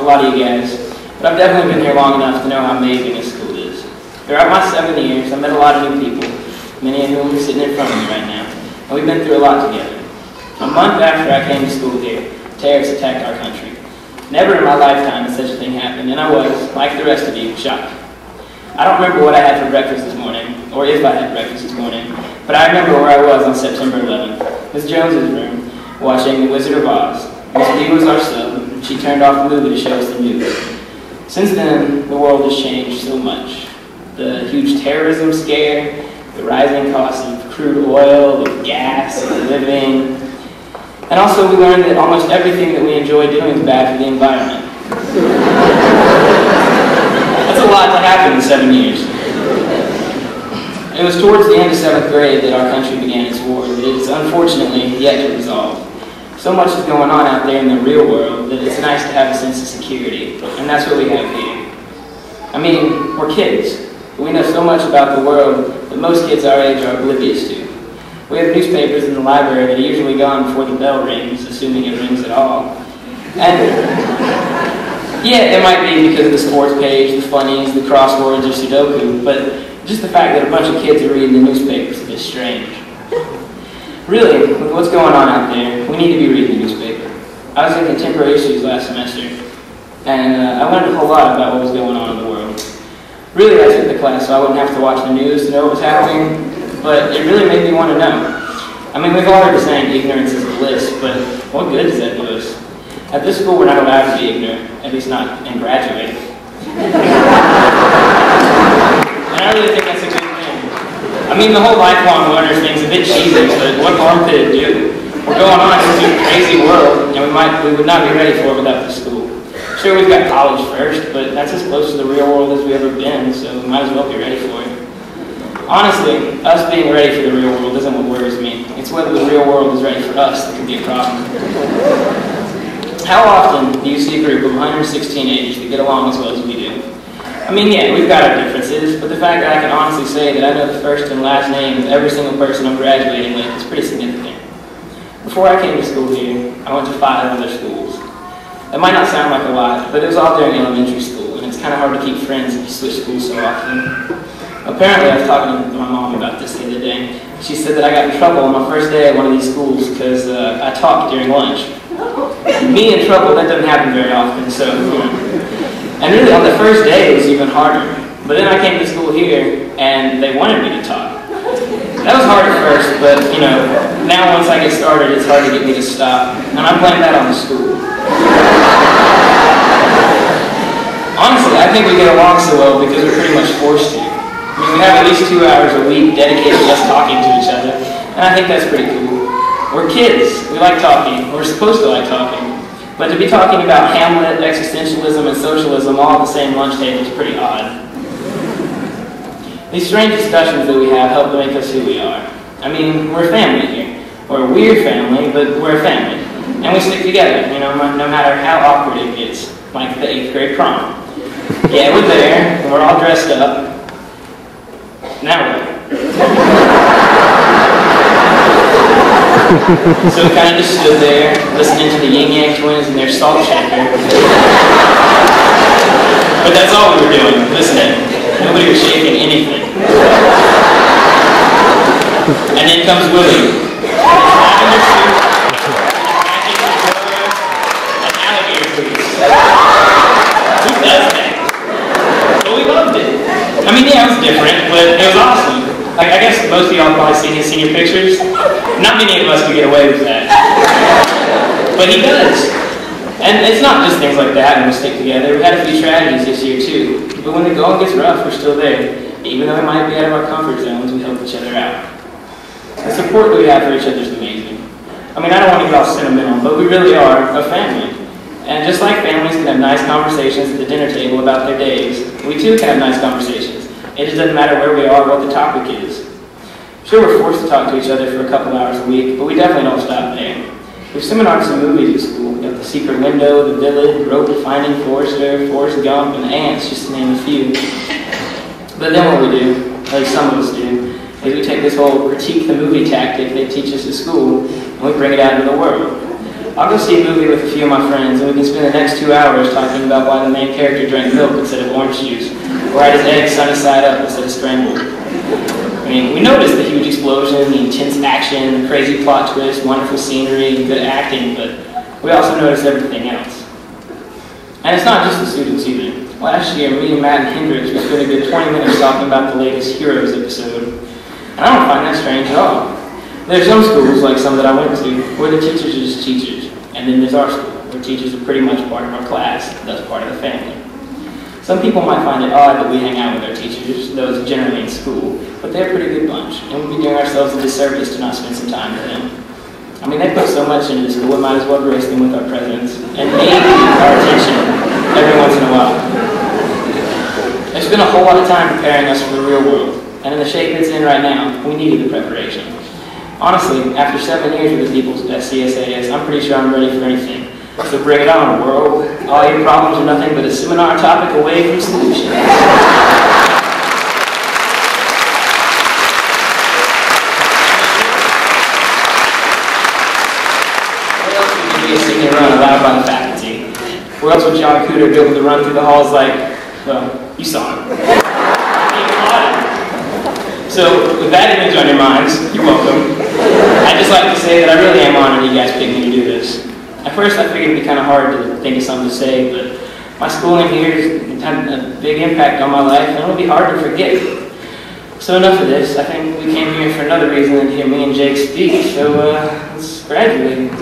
a lot of you guys, but I've definitely been here long enough to know how amazing this school is. Throughout my 7 years, I've met a lot of new people, many of whom are sitting in front of me right now, and we've been through a lot together. A month after I came to school here, terrorists attacked our country. Never in my lifetime has such a thing happened, and I was, like the rest of you, shocked. I don't remember what I had for breakfast this morning, or if I had breakfast this morning, but I remember where I was on September 11th, Miss Jones's room, watching The Wizard of Oz. Miss B was our sub, and she turned off the movie to show us the news. Since then, the world has changed so much. The huge terrorism scare, the rising costs of crude oil, of gas, of living, and also we learned that almost everything that we enjoy doing is bad for the environment. That's a lot to happen in 7 years. It was towards the end of 7th grade that our country began its war that is unfortunately yet to resolve. So much is going on out there in the real world that it's nice to have a sense of security, and that's what we have here. I mean, we're kids, but we know so much about the world that most kids our age are oblivious to. We have newspapers in the library that are usually gone before the bell rings, assuming it rings at all. And yeah, it might be because of the sports page, the funnies, the crosswords, or Sudoku, but just the fact that a bunch of kids are reading the newspapers is just strange. Really, with what's going on out there, we need to be reading the newspaper. I was in contemporary issues last semester, and I learned a whole lot about what was going on in the world. Really, I took the class so I wouldn't have to watch the news to know what was happening, but it really made me want to know. I mean, we've all heard the saying, ignorance is bliss, but what good does that do us? At this school, we're not allowed to be ignorant, at least not in graduating. And I really think that's a good thing. I mean, the whole lifelong learner thing's a bit cheesy, but what harm could it do? We're going on into a crazy world, and we would not be ready for it without the school. Sure, we've got college first, but that's as close to the real world as we've ever been, so we might as well be ready for it. Honestly, us being ready for the real world isn't what worries me. It's whether the real world is ready for us that could be a problem. How often do you see a group of 116 teenagers that get along as well as we do? I mean, yeah, we've got our differences, but the fact that I can honestly say that I know the first and last name of every single person I'm graduating with is pretty significant. Before I came to school here, I went to 5 other schools. That might not sound like a lot, but it was all during elementary school, and it's kind of hard to keep friends if you switch schools so often. Apparently, I was talking to my mom about this the other day. She said that I got in trouble on my first day at one of these schools because I talked during lunch. Me in trouble, that doesn't happen very often, so, you know. And really, on the first day, it was even harder. But then I came to school here, and they wanted me to talk. That was hard at first, but, you know, now once I get started, it's hard to get me to stop. And I blame that on the school. Honestly, I think we get along so well because we're pretty much forced to. I mean, we have at least 2 hours a week dedicated to us talking to each other, and I think that's pretty cool. We're kids. We like talking. We're supposed to like talking. But to be talking about Hamlet, existentialism, and socialism all at the same lunch table is pretty odd. These strange discussions that we have help to make us who we are. I mean, we're a family here. We're a weird family, but we're a family. And we stick together, you know, no matter how awkward it gets, like the 8th grade prom. Yeah, we're there, and we're all dressed up. Now what? So we kind of just stood there, listening to the Yin Yang Twins and their salt shaker. But that's all we were doing, listening. Nobody was shaking anything. And then comes Willie. Lavender suit, and alligator boots. Who does that? But we loved it. I mean, yeah, it was different, but it was awesome. Like, I guess most of y'all have probably seen his senior pictures. Not many of us could get away with that. But he does. And it's not just things like that when we stick together. We had a few tragedies this year, too. But when the going gets rough, we're still there. Even though we might be out of our comfort zones, we help each other out. The support that we have for each other is amazing. I mean, I don't want to get all sentimental, but we really are a family. And just like families can have nice conversations at the dinner table about their days, we too can have nice conversations. It just doesn't matter where we are or what the topic is. Sure, we're forced to talk to each other for a couple hours a week, but we definitely don't stop there. We have seminars and movies at school. We have The Secret Window, The Village, Road to Finding Forrester, Forrest Gump, and Ants, just to name a few. But then what we do, at least some of us do, is we take this whole critique the movie tactic they teach us at school, and we bring it out into the world. I'll go see a movie with a few of my friends, and we can spend the next 2 hours talking about why the main character drank milk instead of orange juice, or had his eggs sunny side up instead of scrambled. I mean, we noticed the huge explosion, the intense action, the crazy plot twist, wonderful scenery, and good acting, but we also noticed everything else. And it's not just the students either. Last year, me and Matt and Hendrix we spent a good 20 minutes talking about the latest Heroes episode, and I don't find that strange at all. There's some schools, like some that I went to, where the teachers are just teachers, and then there's our school, where teachers are pretty much part of our class, thus part of the family. Some people might find it odd that we hang out with our teachers, those generally in school, but they're a pretty good bunch, and we'd be doing ourselves a disservice to not spend some time with them. I mean, they put so much into the school, we might as well grace them with our presence, and maybe our attention every once in a while. They spent a whole lot of time preparing us for the real world, and in the shape it's in right now, we needed the preparation. Honestly, after 7 years with the people at CSAS, I'm pretty sure I'm ready for anything. So bring it on, world. All your problems are nothing but a seminar topic away from solutions. What else would you be a singing run allowed by the faculty? Where else would John Cooter be able to run through the halls like, well, you saw him. So, with that image on your minds, you're welcome. I'd just like to say that I really am honored you guys picked me to do this. At first, I figured it'd be kind of hard to think of something to say, but my schooling here has had a big impact on my life, and it'll be hard to forget. So enough of this. I think we came here for another reason than to hear me and Jake speak, so let's graduate.